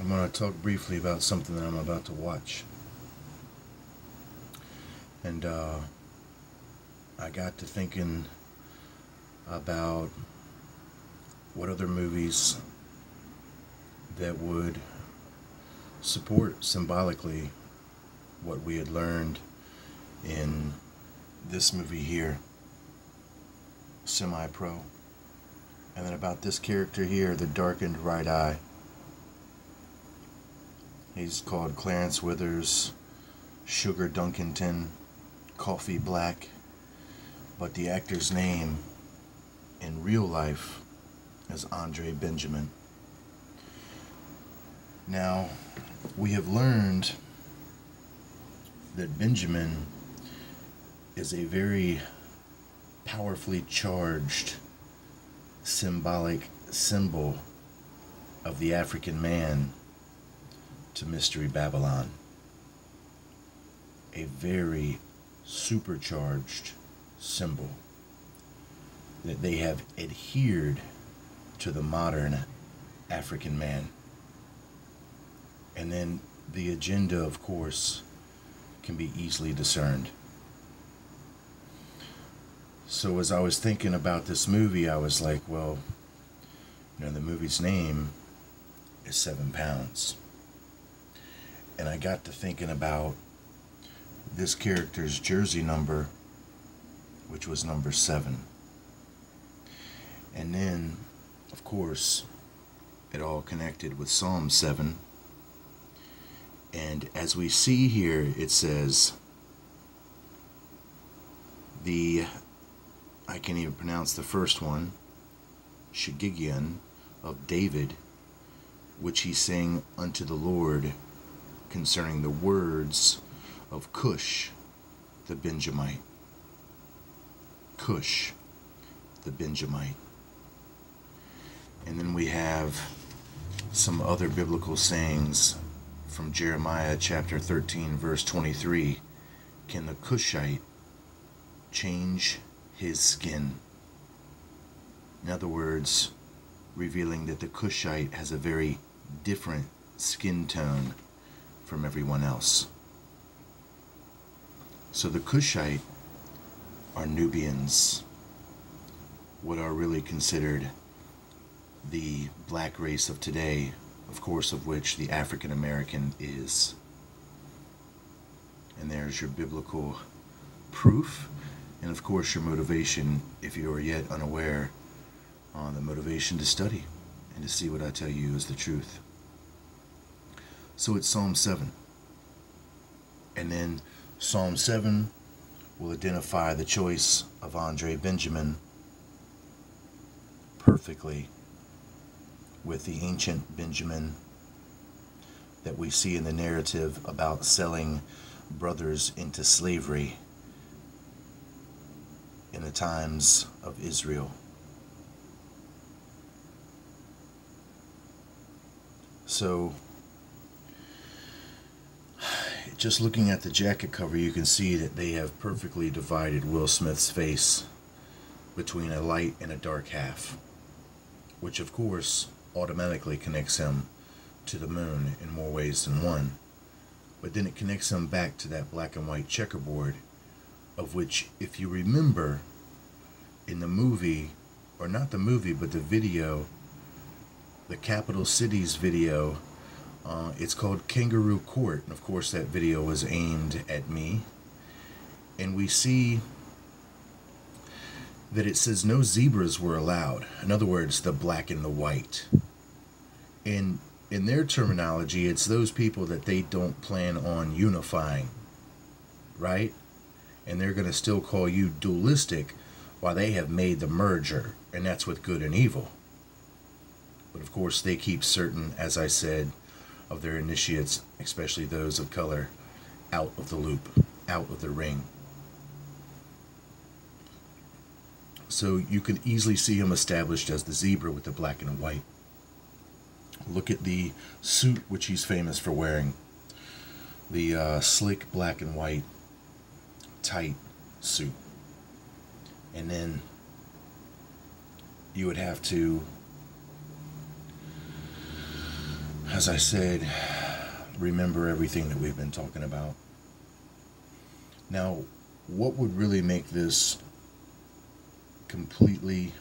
I'm going to talk briefly about something that I'm about to watch. And I got to thinking about what other movies that would support symbolically what we had learned in this movie here, Semi-Pro. And then about this character here, the darkened right eye. He's called Clarence Withers, Sugar Dunkinton, Coffee Black, but the actor's name in real life is Andre Benjamin. Now, we have learned that Benjamin is a very powerfully charged symbolic symbol of the African man to Mystery Babylon. A very supercharged symbol that they have adhered to the modern African man. And then the agenda, of course, can be easily discerned. So as I was thinking about this movie, I was like, well, the movie's name is 7 Pounds. And I got to thinking about this character's jersey number, which was number 7. And then, of course, it all connected with Psalm 7. And as we see here, it says, I can't even pronounce the first one, Shigigion of David, which he sang unto the Lord concerning the words of Cush the Benjamite. Cush the Benjamite. And then we have some other biblical sayings from Jeremiah chapter 13 verse 23. Can the Cushite change his skin? In other words, revealing that the Cushite has a very different skin tone from everyone else. So the Cushite are Nubians, what are really considered the black race of today, of course, of which the African American is. And there's your biblical proof, and of course your motivation, if you are yet unaware, on the motivation to study and to see what I tell you is the truth. So it's Psalm 7. And then Psalm 7 will identify the choice of Andre Benjamin perfectly with the ancient Benjamin that we see in the narrative about selling brothers into slavery in the times of Israel. So, just looking at the jacket cover, you can see that they have perfectly divided Will Smith's face between a light and a dark half, which of course automatically connects him to the moon in more ways than one. But then it connects him back to that black and white checkerboard, of which, if you remember, in the movie, or not the movie, but the video, the Capital Cities video, it's called Kangaroo Court, and of course that video was aimed at me. And we see that it says no zebras were allowed. In other words, the black and the white. And in their terminology, it's those people that they don't plan on unifying, right? And they're going to still call you dualistic while they have made the merger, and that's with good and evil. But of course they keep certain, as I said, of their initiates, especially those of color, out of the loop, out of the ring. So you can easily see him established as the zebra with the black and the white. Look at the suit which he's famous for wearing. The slick black and white tight suit. And then you would have to As I said, remember everything that we've been talking about. Now, what would really make this completely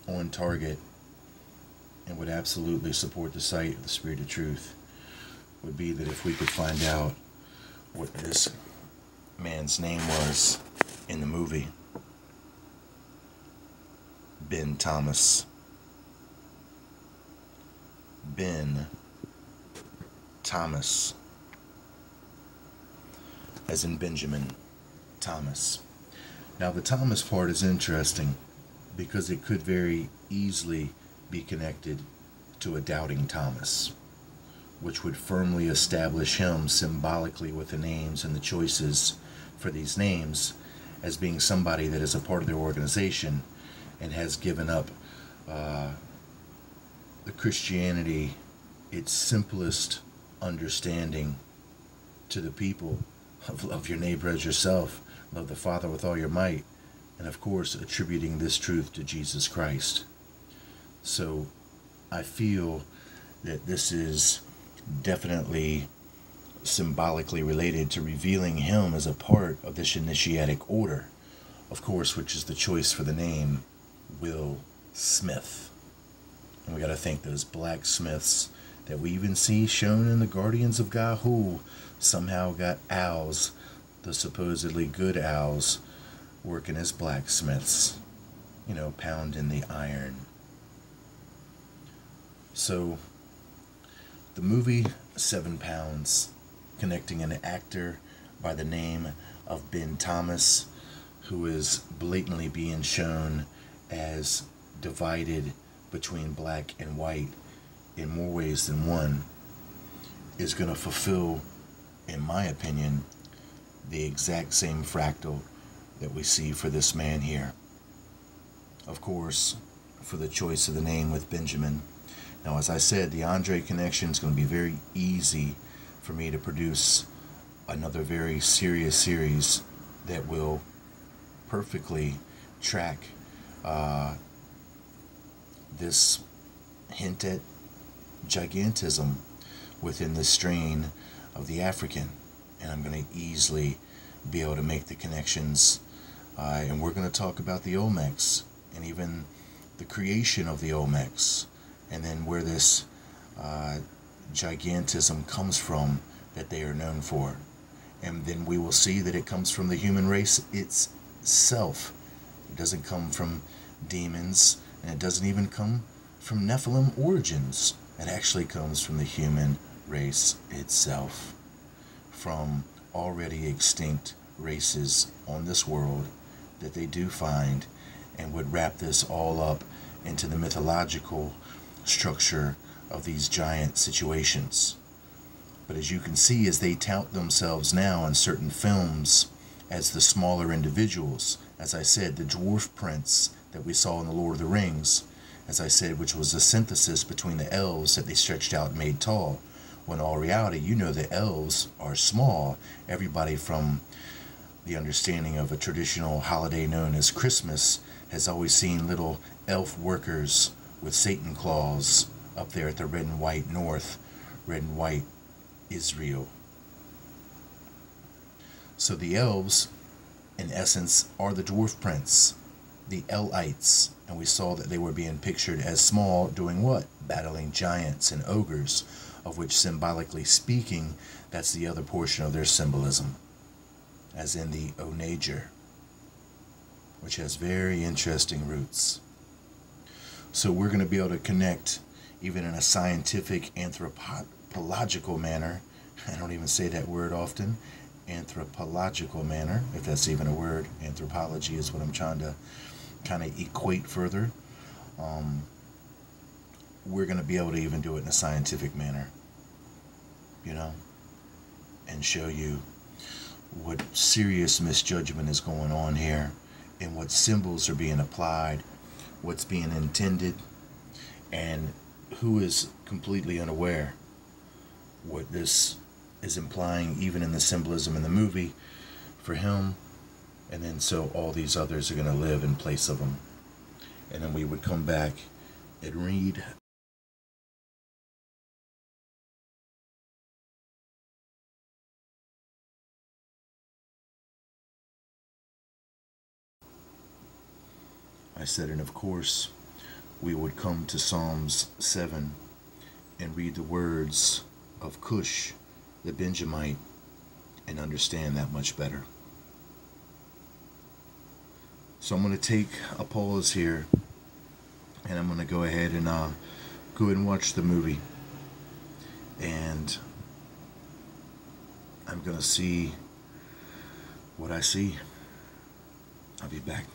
on target and would absolutely support the site of the Spirit of Truth would be that if we could find out what this man's name was in the movie. Ben Thomas. Ben Thomas. As in Benjamin Thomas. Now the Thomas part is interesting because it could very easily be connected to a doubting Thomas, which would firmly establish him symbolically with the names and the choices for these names as being somebody that is a part of their organization and has given up the Christianity, its simplest understanding to the people of love your neighbor as yourself, love the Father with all your might, and of course attributing this truth to Jesus Christ. So I feel that this is definitely symbolically related to revealing him as a part of this initiatic order, of course, which is the choice for the name Will Smith. And we got to think those blacksmiths that we even see shown in the Guardians of Gahul somehow got owls, the supposedly good owls, working as blacksmiths, you know, pounding the iron. So the movie 7 Pounds, connecting an actor by the name of Ben Thomas, who is blatantly being shown as divided between black and white in more ways than one, is going to fulfill, in my opinion, the exact same fractal that we see for this man here. Of course, for the choice of the name with Benjamin. Now, as I said, the Andre connection is going to be very easy for me to produce another very serious series that will perfectly track this hint at gigantism within the strain of the African. And I'm going to easily be able to make the connections. And we're going to talk about the Olmecs and even the creation of the Olmecs, and then where this gigantism comes from that they are known for. And then we will see that it comes from the human race itself. It doesn't come from demons, and it doesn't even come from Nephilim origins. It actually comes from the human race itself, from already extinct races on this world that they do find, and would wrap this all up into the mythological structure of these giant situations. But as you can see, as they tout themselves now in certain films as the smaller individuals, as I said, the dwarf prince that we saw in the Lord of the Rings, as I said, which was a synthesis between the elves that they stretched out and made tall, when in all reality, you know, the elves are small. Everybody from the understanding of a traditional holiday known as Christmas has always seen little elf workers with Satan claws up there at the red and white north, red and white Israel. So the elves, in essence, are the dwarf prince, the Elites, and we saw that they were being pictured as small, doing what? Battling giants and ogres, of which, symbolically speaking, that's the other portion of their symbolism, as in the Onager, which has very interesting roots. So we're going to be able to connect, even in a scientific, anthropological manner. I don't even say that word often. Anthropological manner, if that's even a word. Anthropology is what I'm trying to kind of equate further. We're going to be able to even do it in a scientific manner, you know, and show you what serious misjudgment is going on here, and what symbols are being applied, what's being intended, and who is completely unaware what this is implying, even in the symbolism in the movie for him. And then so all these others are going to live in place of him. And then we would come back and read I said, and of course, we would come to Psalms 7 and read the words of Cush, the Benjamite, and understand that much better. So I'm going to take a pause here, and I'm going to go ahead and watch the movie. And I'm going to see what I see. I'll be back.